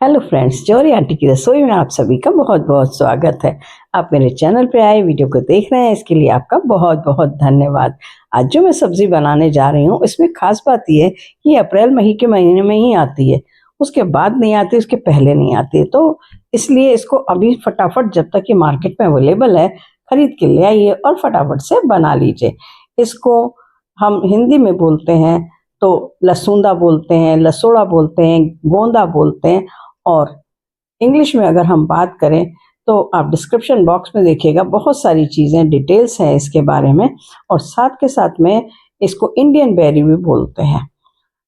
Hello friends, जौहरी aunty की रसोई में आप सभी का बहुत बहुत स्वागत है। आप मेरे चैनल पे आए वीडियो को देख रहे हैं, इसके लिए आपका बहुत बहुत धन्यवाद। आज जो मैं सब्जी बनाने जा रही हूँ इसमें खास बात यह है कि अप्रैल मई के महीने में ही आती है, उसके बाद नहीं आती, उसके पहले नहीं आती है। तो इसलिए इसको अभी फटाफट जब तक ये मार्केट में अवेलेबल है खरीद के ले आइए और फटाफट से बना लीजिए। इसको हम हिंदी में बोलते हैं तो लसूंदा बोलते हैं, लसोड़ा बोलते हैं, गोंदा बोलते हैं। और इंग्लिश में अगर हम बात करें तो आप डिस्क्रिप्शन बॉक्स में देखिएगा, बहुत सारी चीज़ें डिटेल्स हैं इसके बारे में। और साथ के साथ में इसको इंडियन बेरी भी बोलते हैं,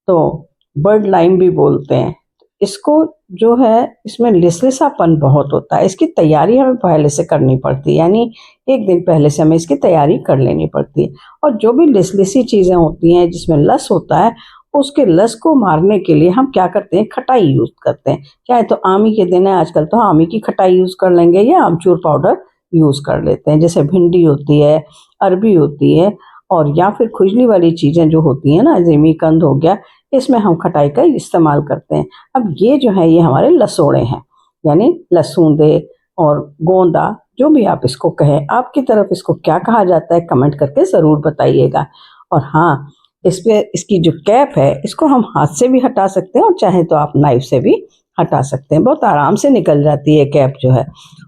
तो बर्ड लाइम भी बोलते हैं। इसको जो है इसमें लिसलिसापन बहुत होता है, इसकी तैयारी हमें पहले से करनी पड़ती है, यानी एक दिन पहले से हमें इसकी तैयारी कर लेनी पड़ती है। और जो भी लिसलिसी चीज़ें होती हैं जिसमें लस होता है, उसके लस को मारने के लिए हम क्या करते हैं, खटाई यूज़ करते हैं। चाहे तो आमी के दिन है आजकल, तो आमी की खटाई यूज़ कर लेंगे या आमचूर पाउडर यूज़ कर लेते हैं। जैसे भिंडी होती है, अरबी होती है, और या फिर खुजली वाली चीज़ें जो होती हैं ना, जिमीकंद हो गया, इसमें हम खटाई का इस्तेमाल करते हैं। अब ये जो है ये हमारे लसोड़े हैं, यानी लसूंदे और गोंदा, जो भी आप इसको कहें। आपकी तरफ इसको क्या कहा जाता है कमेंट करके ज़रूर बताइएगा। और हाँ, इस पे इसकी जो कैप है इसको हम हाथ से भी हटा सकते हैं और चाहे तो आप नाइफ से भी हटा सकते हैं, बहुत आराम से निकल जाती है कैप जो है।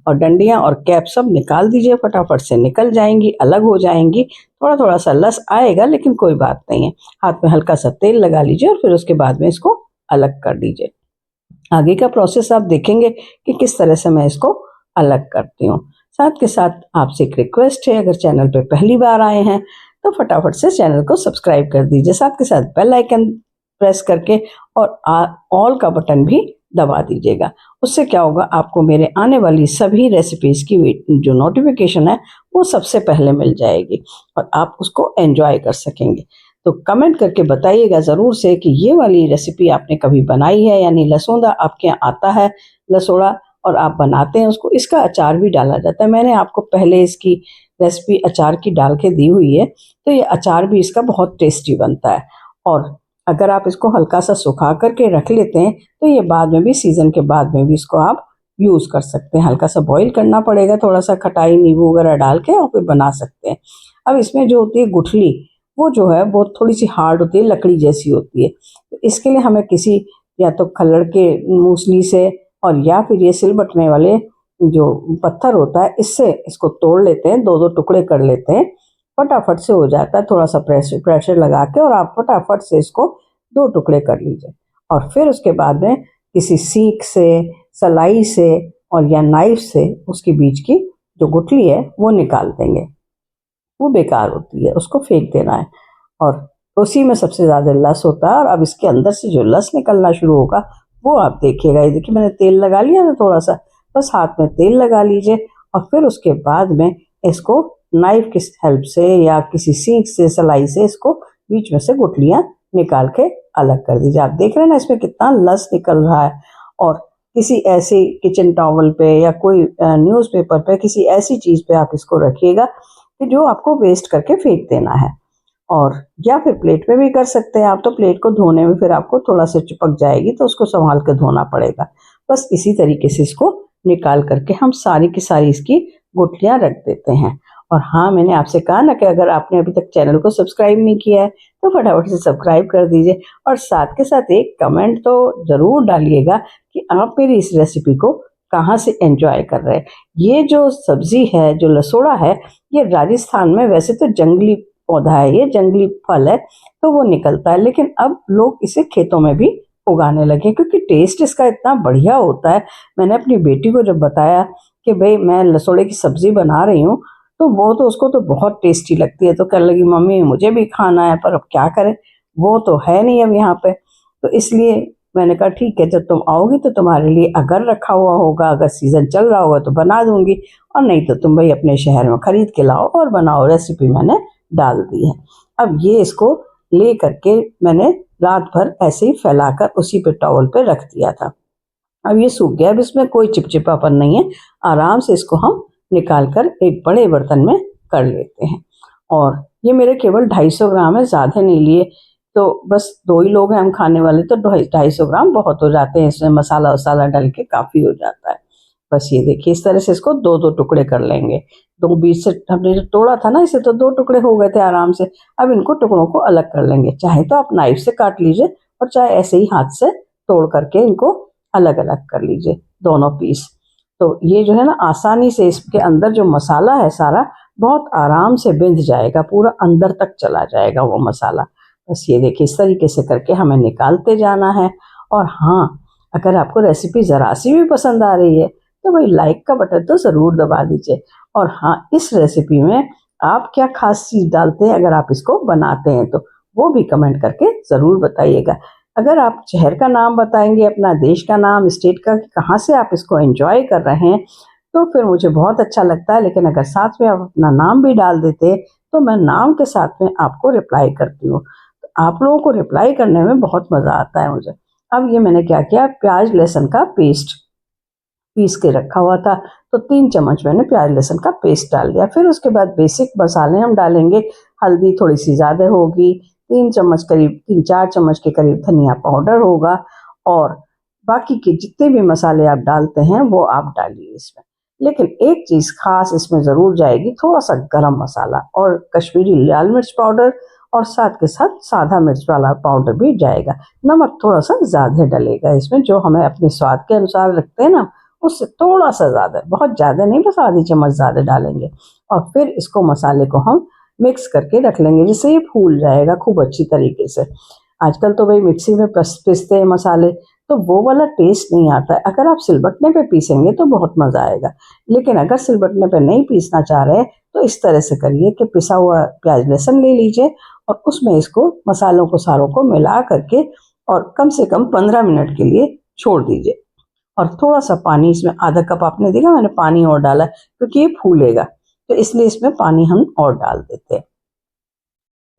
और डंडियाँ और कैप सब निकाल दीजिए, फटाफट से निकल जाएंगी, अलग हो जाएंगी। थोड़ा थोड़ा सा लस आएगा लेकिन कोई बात नहीं है। हाथ में हल्का सा तेल लगा लीजिए और फिर उसके बाद में इसको अलग कर दीजिए। आगे का प्रोसेस आप देखेंगे कि किस तरह से मैं इसको अलग करती हूँ। साथ के साथ आपसे एक रिक्वेस्ट है, अगर चैनल पे पहली बार आए हैं तो फटाफट से चैनल को सब्सक्राइब कर दीजिए, साथ के साथ बेल आइकन प्रेस करके और ऑल का बटन भी दबा दीजिएगा। उससे क्या होगा, आपको मेरे आने वाली सभी रेसिपीज़ की जो नोटिफिकेशन है वो सबसे पहले मिल जाएगी और आप उसको एंजॉय कर सकेंगे। तो कमेंट करके बताइएगा ज़रूर से कि ये वाली रेसिपी आपने कभी बनाई है, यानी लसोंदा आपके यहाँ आता है, लसोड़ा, और आप बनाते हैं उसको। इसका अचार भी डाला जाता है, मैंने आपको पहले इसकी रेसिपी अचार की डाल के दी हुई है। तो ये अचार भी इसका बहुत टेस्टी बनता है। और अगर आप इसको हल्का सा सुखा करके रख लेते हैं तो ये बाद में भी, सीज़न के बाद में भी इसको आप यूज़ कर सकते हैं। हल्का सा बॉईल करना पड़ेगा, थोड़ा सा खटाई नींबू वगैरह डाल के, और फिर बना सकते हैं। अब इसमें जो होती है गुठली, वो जो है वो थोड़ी सी हार्ड होती है, लकड़ी जैसी होती है। तो इसके लिए हमें किसी, या तो खल्लड़ के मूसली से, और या फिर ये सिल बटने वाले जो पत्थर होता है, इससे इसको तोड़ लेते हैं, दो दो टुकड़े कर लेते हैं, फटाफट से हो जाता है। थोड़ा सा प्रेशर लगा के और आप फटाफट से इसको दो टुकड़े कर लीजिए। और फिर उसके बाद में किसी सीख से, सलाई से, और या नाइफ से उसके बीच की जो गुठली है वो निकाल देंगे। वो बेकार होती है, उसको फेंक देना है। और उसी में सबसे ज़्यादा लस होता है। और अब इसके अंदर से जो लस निकलना शुरू होगा वो आप देखिएगा। ये देखिए, मैंने तेल लगा लिया ना थोड़ा सा, बस हाथ में तेल लगा लीजिए और फिर उसके बाद में इसको नाइफ की हेल्प से या किसी सीख से, सलाई से, इसको बीच में से गुठलियाँ निकाल के अलग कर दीजिए। आप देख रहे हैं ना इसमें कितना लस निकल रहा है। और किसी ऐसी किचन टॉवल पे या कोई न्यूज़पेपर पे, किसी ऐसी चीज़ पे आप इसको रखिएगा कि जो आपको वेस्ट करके फेंक देना है। और या फिर प्लेट में भी कर सकते हैं आप, तो प्लेट को धोने में फिर आपको थोड़ा सा चिपक जाएगी तो उसको संभाल कर धोना पड़ेगा। बस इसी तरीके से इसको निकाल करके हम सारी की सारी इसकी गुठलियाँ रख देते हैं। और हाँ, मैंने आपसे कहा ना कि अगर आपने अभी तक चैनल को सब्सक्राइब नहीं किया है तो फटाफट से सब्सक्राइब कर दीजिए, और साथ के साथ एक कमेंट तो ज़रूर डालिएगा कि आप मेरी इस रेसिपी को कहाँ से एंजॉय कर रहे हैं। ये जो सब्ज़ी है, जो लसोड़ा है, ये राजस्थान में वैसे तो जंगली पौधा है, ये जंगली फल है, तो वो निकलता है, लेकिन अब लोग इसे खेतों में भी उगाने लगे क्योंकि टेस्ट इसका इतना बढ़िया होता है। मैंने अपनी बेटी को जब बताया कि भाई मैं लसोड़े की सब्ज़ी बना रही हूँ, तो वो तो उसको तो बहुत टेस्टी लगती है, तो कहने लगी मम्मी मुझे भी खाना है, पर अब क्या करें, वो तो है नहीं अब यहाँ पे। तो इसलिए मैंने कहा ठीक है, जब तुम आओगी तो तुम्हारे लिए अगर रखा हुआ होगा, अगर सीज़न चल रहा होगा तो बना दूंगी, और नहीं तो तुम भाई अपने शहर में ख़रीद के लाओ और बनाओ। रेसिपी मैंने डाल दी है। अब ये इसको ले करके मैंने रात भर ऐसे ही फैलाकर उसी पे टॉवल पे रख दिया था। अब ये सूख गया, अब इसमें कोई चिपचिपापन नहीं है। आराम से इसको हम निकाल कर एक बड़े बर्तन में कर लेते हैं। और ये मेरे केवल 250 ग्राम है, ज़्यादा नहीं लिए, तो बस 2 ही लोग हैं हम खाने वाले, तो 250 ग्राम बहुत हो जाते हैं, इसमें मसाला वसाला डल के काफ़ी हो जाता है। बस ये देखिए इस तरह से इसको 2-2 टुकड़े कर लेंगे। 2 बीच से हमने जो तोड़ा था ना इसे, तो 2 टुकड़े हो गए थे आराम से। अब इनको टुकड़ों को अलग कर लेंगे, चाहे तो आप नाइफ से काट लीजिए और चाहे ऐसे ही हाथ से तोड़ करके इनको अलग-अलग कर लीजिए दोनों पीस। तो ये जो है ना आसानी से इसके अंदर जो मसाला है सारा बहुत आराम से बिंध जाएगा, पूरा अंदर तक चला जाएगा वो मसाला। बस ये देखिए इस तरीके से करके हमें निकालते जाना है। और हाँ, अगर आपको रेसिपी ज़रा सी भी पसंद आ रही है तो भाई लाइक का बटन तो ज़रूर दबा दीजिए। और हाँ, इस रेसिपी में आप क्या ख़ास चीज़ डालते हैं अगर आप इसको बनाते हैं तो वो भी कमेंट करके ज़रूर बताइएगा। अगर आप शहर का नाम बताएंगे, अपना देश का नाम, स्टेट का, कि कहाँ से आप इसको एंजॉय कर रहे हैं, तो फिर मुझे बहुत अच्छा लगता है। लेकिन अगर साथ में आप अपना नाम भी डाल देते तो मैं नाम के साथ में आपको रिप्लाई करती हूँ। तो आप लोगों को रिप्लाई करने में बहुत मज़ा आता है मुझे। अब ये मैंने क्या किया, प्याज लहसुन का पेस्ट पीस के रखा हुआ था, तो 3 चम्मच मैंने प्याज लहसुन का पेस्ट डाल दिया। फिर उसके बाद बेसिक मसाले हम डालेंगे। हल्दी थोड़ी सी ज़्यादा होगी, 3 चम्मच करीब, 3-4 चम्मच के करीब धनिया पाउडर होगा, और बाकी के जितने भी मसाले आप डालते हैं वो आप डालिए इसमें। लेकिन एक चीज़ खास इसमें ज़रूर जाएगी, थोड़ा सा गरम मसाला और कश्मीरी लाल मिर्च पाउडर, और साथ के साथ सादा मिर्च वाला पाउडर भी जाएगा। नमक थोड़ा सा ज़्यादा डलेगा इसमें, जो हमें अपने स्वाद के अनुसार रखते हैं ना, उससे थोड़ा सा ज़्यादा, बहुत ज़्यादा नहीं, बस आधी चम्मच ज़्यादा डालेंगे। और फिर इसको मसाले को हम मिक्स करके रख लेंगे, जिससे ये फूल जाएगा खूब अच्छी तरीके से। आजकल तो भाई मिक्सी में पीसते हैं मसाले, तो वो वाला टेस्ट नहीं आता है। अगर आप सिलबट्टे पे पीसेंगे तो बहुत मज़ा आएगा। लेकिन अगर सिलबट्टे पे नहीं पीसना चाह रहे तो इस तरह से करिए कि पिसा हुआ प्याज लहसुन ले लीजिए और उसमें इसको मसालों को सारों को मिला करके और कम से कम 15 मिनट के लिए छोड़ दीजिए। और थोड़ा सा पानी इसमें, आधा कप आपने देखा मैंने पानी और डाला, क्योंकि ये फूलेगा, तो इसलिए इसमें पानी हम और डाल देते हैं।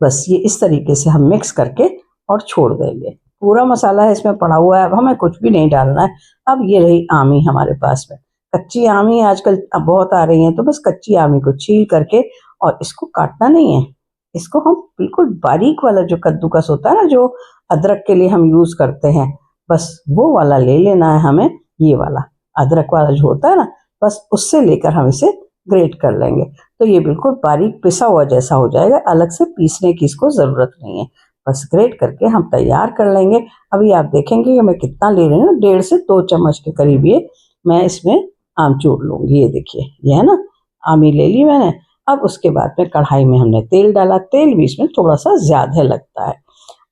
बस ये इस तरीके से हम मिक्स करके और छोड़ देंगे। पूरा मसाला है इसमें पड़ा हुआ है, अब हमें कुछ भी नहीं डालना है। अब ये रही आमी हमारे पास में, कच्ची आमी आजकल अब बहुत आ रही हैं, तो बस कच्ची आमी को छील करके, और इसको काटना नहीं है, इसको हम बिल्कुल बारीक वाला जो कद्दूकस होता है ना, जो अदरक के लिए हम यूज़ करते हैं, बस वो वाला ले लेना है हमें। ये वाला अदरक वाला जो होता है ना, बस उससे लेकर हम इसे ग्रेट कर लेंगे, तो ये बिल्कुल बारीक पिसा हुआ जैसा हो जाएगा। अलग से पीसने की इसको ज़रूरत नहीं है, बस ग्रेट करके हम तैयार कर लेंगे। अभी आप देखेंगे कि मैं कितना ले रही हूँ, 1.5 से 2 चम्मच के करीब ये मैं इसमें आमचूर लूँगी। ये देखिए, ये है ना, आमी ले ली मैंने। अब उसके बाद में कढ़ाई में हमने तेल डाला, तेल भी इसमें थोड़ा सा ज़्यादा लगता है।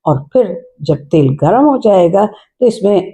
और फिर जब तेल गर्म हो जाएगा तो इसमें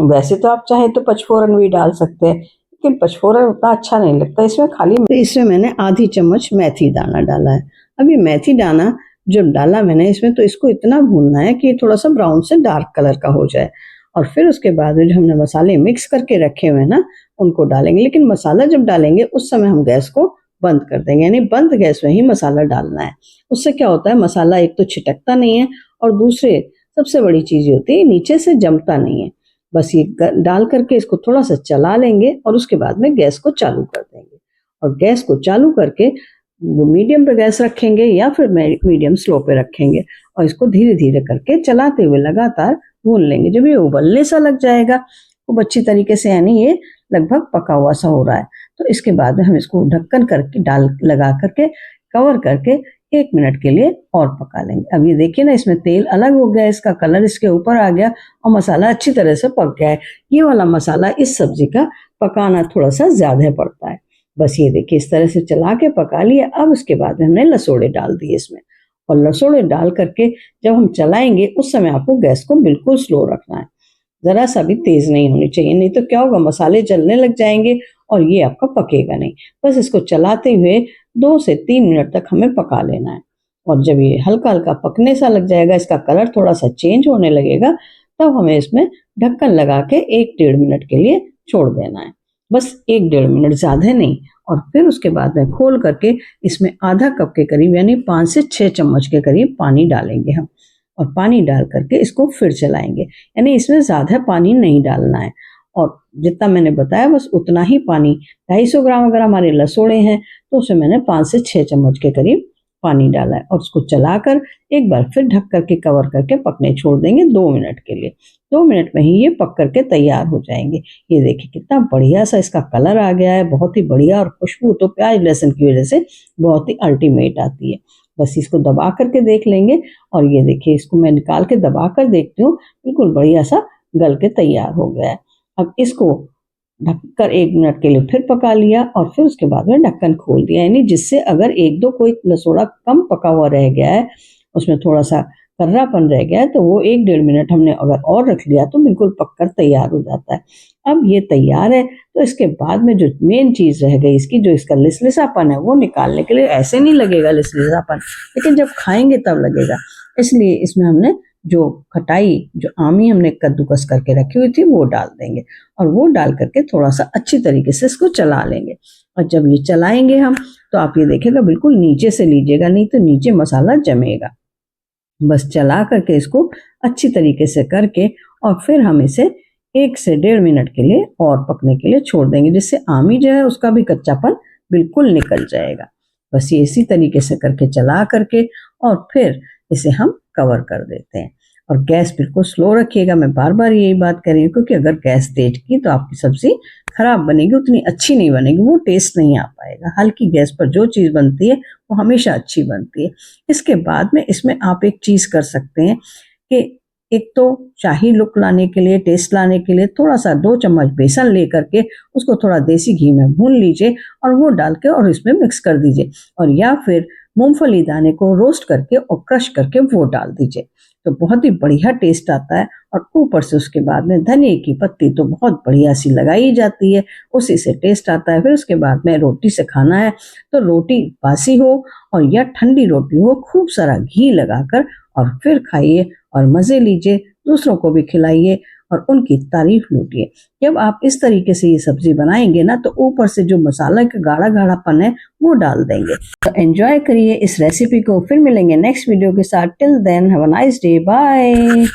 वैसे तो आप चाहें तो पचफोरन भी डाल सकते हैं, लेकिन पचफोरन उतना अच्छा नहीं लगता इसमें। खाली इसमें मैंने आधी चम्मच मेथी दाना डाला है। अब ये मेथी दाना जो डाला मैंने इसमें, तो इसको इतना भूनना है कि थोड़ा सा ब्राउन से डार्क कलर का हो जाए। और फिर उसके बाद में जो हमने मसाले मिक्स करके रखे हुए हैं ना, उनको डालेंगे। लेकिन मसाला जब डालेंगे उस समय हम गैस को बंद कर देंगे, यानी बंद गैस में ही मसाला डालना है। उससे क्या होता है, मसाला एक तो छिटकता नहीं है, और दूसरे सबसे बड़ी चीज़ होती है नीचे से जमता नहीं है। बस ये डाल करके इसको थोड़ा सा चला लेंगे और उसके बाद में गैस को चालू कर देंगे। और गैस को चालू करके वो मीडियम पे गैस रखेंगे या फिर मीडियम स्लो पे रखेंगे, और इसको धीरे धीरे करके चलाते हुए लगातार भून लेंगे। जब ये उबलने सा लग जाएगा खूब अच्छी तरीके से, यानी ये लगभग पका हुआ सा हो रहा है, तो इसके बाद में हम इसको ढक्कन करके लगा करके कवर करके 1 मिनट के लिए और पका लेंगे। अब ये देखिए ना, इसमें तेल अलग हो गया, इसका कलर इसके ऊपर आ गया और मसाला अच्छी तरह से पक गया है। ये वाला मसाला इस सब्जी का पकाना थोड़ा सा ज़्यादा पड़ता है। बस ये देखिए इस तरह से चला के पका लिया। अब उसके बाद में हमने लसोड़े डाल दिए इसमें, और लसोड़े डाल करके जब हम चलाएंगे उस समय आपको गैस को बिल्कुल स्लो रखना है, ज़रा सा भी तेज़ नहीं होनी चाहिए, नहीं तो क्या होगा, मसाले जलने लग जाएंगे और ये आपका पकेगा नहीं। बस इसको चलाते हुए 2 से 3 मिनट तक हमें पका लेना है। और जब ये हल्का हल्का पकने सा लग जाएगा, इसका कलर थोड़ा सा चेंज होने लगेगा, तब हमें इसमें ढक्कन लगा के 1-1.5 मिनट के लिए छोड़ देना है। बस 1-1.5 मिनट, ज़्यादा नहीं। और फिर उसके बाद में खोल करके इसमें आधा कप के करीब, यानी 5 से 6 चम्मच के करीब पानी डालेंगे हम, और पानी डाल करके इसको फिर चलाएंगे। यानी इसमें ज़्यादा पानी नहीं डालना है, और जितना मैंने बताया बस उतना ही पानी। 250 ग्राम अगर हमारे लसोड़े हैं तो उसे मैंने 5 से 6 चम्मच के करीब पानी डाला है और उसको चलाकर एक बार फिर ढक करके कवर करके पकने छोड़ देंगे 2 मिनट के लिए। 2 मिनट में ही ये पक करके तैयार हो जाएंगे। ये देखिए कितना बढ़िया सा इसका कलर आ गया है, बहुत ही बढ़िया, और खुशबू तो प्याज लहसुन की वजह से बहुत ही अल्टीमेट आती है। बस इसको दबा करके देख लेंगे और ये देखिए इसको मैं निकाल के दबा कर देखती हूँ, बिल्कुल बढ़िया सा गल के तैयार हो गया है। अब इसको ढककर 1 मिनट के लिए फिर पका लिया और फिर उसके बाद में ढक्कन खोल दिया, यानी जिससे अगर एक दो कोई लसोड़ा कम पका हुआ रह गया है, उसमें थोड़ा सा कर्रापन रह गया है, तो वो 1-1.5 मिनट हमने अगर और रख लिया तो बिल्कुल पककर तैयार हो जाता है। अब ये तैयार है तो इसके बाद में जो मेन चीज़ रह गई इसकी, जो इसका लिसलिसापन है वो निकालने के लिए, ऐसे नहीं लगेगा लिसलिसापन, लेकिन जब खाएंगे तब लगेगा। इसलिए इसमें हमने जो खटाई, जो आमी हमने कद्दूकस करके रखी हुई थी वो डाल देंगे और वो डाल करके थोड़ा सा अच्छी तरीके से इसको चला लेंगे। और जब ये चलाएंगे हम तो आप ये देखेगा बिल्कुल नीचे से लीजिएगा, नहीं तो नीचे मसाला जमेगा। बस चला करके इसको अच्छी तरीके से करके और फिर हम इसे 1 से 1.5 मिनट के लिए और पकने के लिए छोड़ देंगे, जिससे आमी जो है उसका भी कच्चापन बिल्कुल निकल जाएगा। बस ये इसी तरीके से करके चला करके और फिर इसे हम कवर कर देते हैं। और गैस बिल्कुल स्लो रखिएगा, मैं बार बार यही बात कर रही हूँ, क्योंकि अगर गैस तेज की तो आपकी सब्जी खराब बनेगी, उतनी अच्छी नहीं बनेगी, वो टेस्ट नहीं आ पाएगा। हल्की गैस पर जो चीज़ बनती है वो हमेशा अच्छी बनती है। इसके बाद में इसमें आप एक चीज़ कर सकते हैं कि एक तो शाही लुक लाने के लिए, टेस्ट लाने के लिए थोड़ा सा 2 चम्मच बेसन ले करके उसको थोड़ा देसी घी में भून लीजिए और वो डाल के और इसमें मिक्स कर दीजिए, और या फिर मूंगफली दाने को रोस्ट करके और क्रश करके वो डाल दीजिए, तो बहुत ही बढ़िया टेस्ट आता है। और ऊपर से उसके बाद में धनिए की पत्ती तो बहुत बढ़िया सी लगाई जाती है, उसी से टेस्ट आता है। फिर उसके बाद में रोटी से खाना है तो रोटी बासी हो और या ठंडी रोटी हो, खूब सारा घी लगाकर और फिर खाइए और मज़े लीजिए, दूसरों को भी खिलाइए और उनकी तारीफ लूटिए। जब आप इस तरीके से ये सब्जी बनाएंगे ना तो ऊपर से जो मसाला का गाढ़ा गाढ़ापन है वो डाल देंगे। तो एंजॉय करिए इस रेसिपी को, फिर मिलेंगे नेक्स्ट वीडियो के साथ। Till then have a nice day, bye.